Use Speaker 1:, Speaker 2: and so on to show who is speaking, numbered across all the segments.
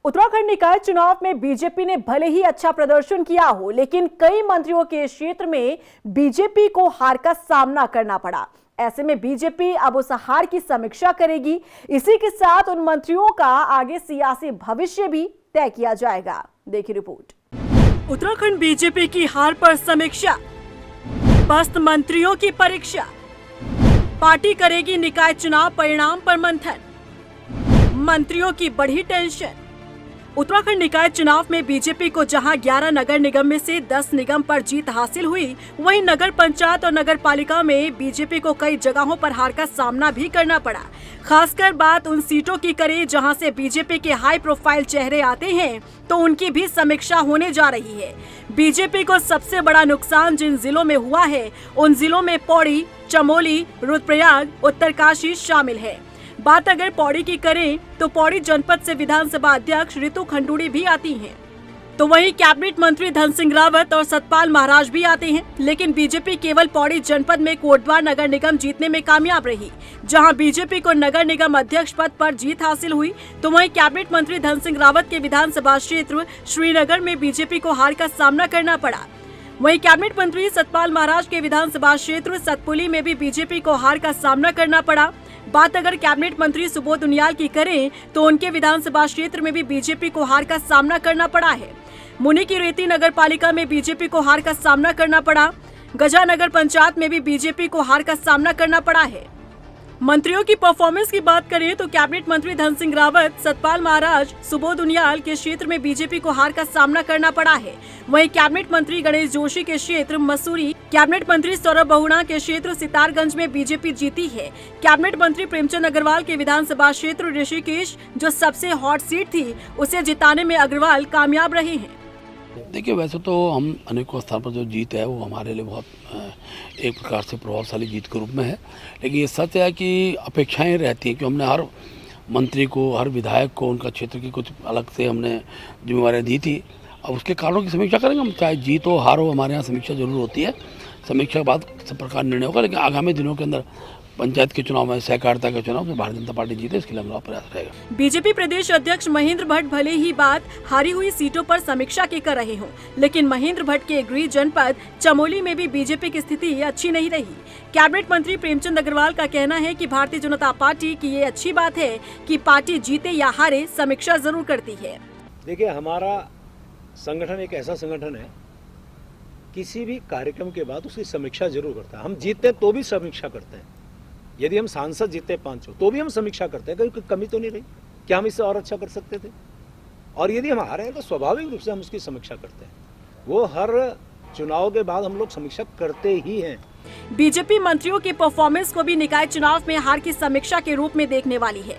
Speaker 1: उत्तराखंड निकाय चुनाव में बीजेपी ने भले ही अच्छा प्रदर्शन किया हो, लेकिन कई मंत्रियों के क्षेत्र में बीजेपी को हार का सामना करना पड़ा। ऐसे में बीजेपी अब उस हार की समीक्षा करेगी। इसी के साथ उन मंत्रियों का आगे सियासी भविष्य भी तय किया जाएगा। देखिए रिपोर्ट। उत्तराखंड बीजेपी की हार पर समीक्षा, पस्त मंत्रियों की परीक्षा, पार्टी करेगी निकाय चुनाव परिणाम पर मंथन, मंत्रियों की बढ़ी टेंशन। उत्तराखंड निकाय चुनाव में बीजेपी को जहां 11 नगर निगम में से 10 निगम पर जीत हासिल हुई, वहीं नगर पंचायत और नगर पालिका में बीजेपी को कई जगहों पर हार का सामना भी करना पड़ा। खासकर बात उन सीटों की करें जहां से बीजेपी के हाई प्रोफाइल चेहरे आते हैं, तो उनकी भी समीक्षा होने जा रही है। बीजेपी को सबसे बड़ा नुकसान जिन जिलों में हुआ है, उन जिलों में पौड़ी, चमोली, रुद्रप्रयाग, उत्तरकाशी शामिल है। बात अगर पौड़ी की करें तो पौड़ी जनपद से विधानसभा अध्यक्ष रितु खंडूड़ी भी आती हैं। तो वहीं कैबिनेट मंत्री धन सिंह रावत और सतपाल महाराज भी आते हैं। लेकिन बीजेपी केवल पौड़ी जनपद में कोटद्वार नगर निगम जीतने में कामयाब रही, जहां बीजेपी को नगर निगम अध्यक्ष पद पर जीत हासिल हुई। तो वहीं कैबिनेट मंत्री धन सिंह रावत के विधानसभा क्षेत्र श्रीनगर में बीजेपी को हार का सामना करना पड़ा। वहीं कैबिनेट मंत्री सतपाल महाराज के विधानसभा क्षेत्र सतपुली में भी बीजेपी को हार का सामना करना पड़ा। बात अगर कैबिनेट मंत्री सुबोध उनियाल की करें तो उनके विधानसभा क्षेत्र में भी बीजेपी को हार का सामना करना पड़ा है। मुनि की रेती नगर पालिका में बीजेपी को हार का सामना करना पड़ा। गजा नगर पंचायत में भी बीजेपी को हार का सामना करना पड़ा है। मंत्रियों की परफॉर्मेंस की बात करें तो कैबिनेट मंत्री धन सिंह रावत, सतपाल महाराज, सुबोध उनियाल के क्षेत्र में बीजेपी को हार का सामना करना पड़ा है। वहीं कैबिनेट मंत्री गणेश जोशी के क्षेत्र मसूरी, कैबिनेट मंत्री सौरभ बहुगुणा के क्षेत्र सितारगंज में बीजेपी जीती है। कैबिनेट मंत्री प्रेमचंद अग्रवाल के विधानसभा क्षेत्र ऋषिकेश, जो सबसे हॉट सीट थी, उसे जिताने में अग्रवाल कामयाब रहे हैं।
Speaker 2: देखिए, वैसे तो हम अनेकों स्थान पर जो जीत है वो हमारे लिए बहुत एक प्रकार से प्रभावशाली जीत के रूप में है। लेकिन ये सच है कि अपेक्षाएं रहती हैं कि हमने हर मंत्री को, हर विधायक को उनका क्षेत्र की कुछ अलग से हमने जिम्मेवारियां दी थी। अब उसके कारणों की समीक्षा करेंगे हम, चाहे जीत हो हार हो, हमारे यहाँ समीक्षा जरूर होती है। समीक्षा के बाद सब प्रकार निर्णय होगा। लेकिन आगामी दिनों के अंदर पंचायत के चुनाव में, सहकारिता के चुनाव में भारतीय जनता पार्टी जीते, इसके लिए हमारा प्रयास रहेगा।
Speaker 1: बीजेपी प्रदेश अध्यक्ष महेंद्र भट्ट भले ही बात हारी हुई सीटों पर समीक्षा की कर रहे हों, लेकिन महेंद्र भट्ट के गृह जनपद चमोली में भी बीजेपी की स्थिति अच्छी नहीं रही। कैबिनेट मंत्री प्रेमचंद अग्रवाल का कहना है कि भारतीय जनता पार्टी की ये अच्छी बात है कि पार्टी जीते या हारे समीक्षा जरूर करती है।
Speaker 3: देखिए, हमारा संगठन एक ऐसा संगठन है, किसी भी कार्यक्रम के बाद उसकी समीक्षा जरूर करता है। हम जीतते तो भी समीक्षा करते हैं। यदि हम सांसद जीते 500 तो भी हम समीक्षा करते हैं, कोई कमी तो नहीं रही, क्या हम इससे और अच्छा कर सकते थे। और यदि हम हारे हैं तो स्वाभाविक रूप से हम उसकी समीक्षा करते हैं। वो हर चुनाव के बाद हम लोग समीक्षा करते ही हैं।
Speaker 1: बीजेपी मंत्रियों की परफॉर्मेंस को भी निकाय चुनाव में हार की समीक्षा के रूप में देखने वाली है।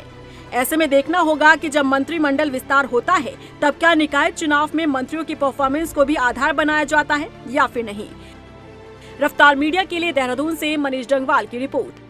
Speaker 1: ऐसे में देखना होगा कि जब मंत्रिमंडल विस्तार होता है, तब क्या निकाय चुनाव में मंत्रियों की परफॉर्मेंस को भी आधार बनाया जाता है या फिर नहीं। रफ्तार मीडिया के लिए देहरादून से मनीष डंगवाल की रिपोर्ट।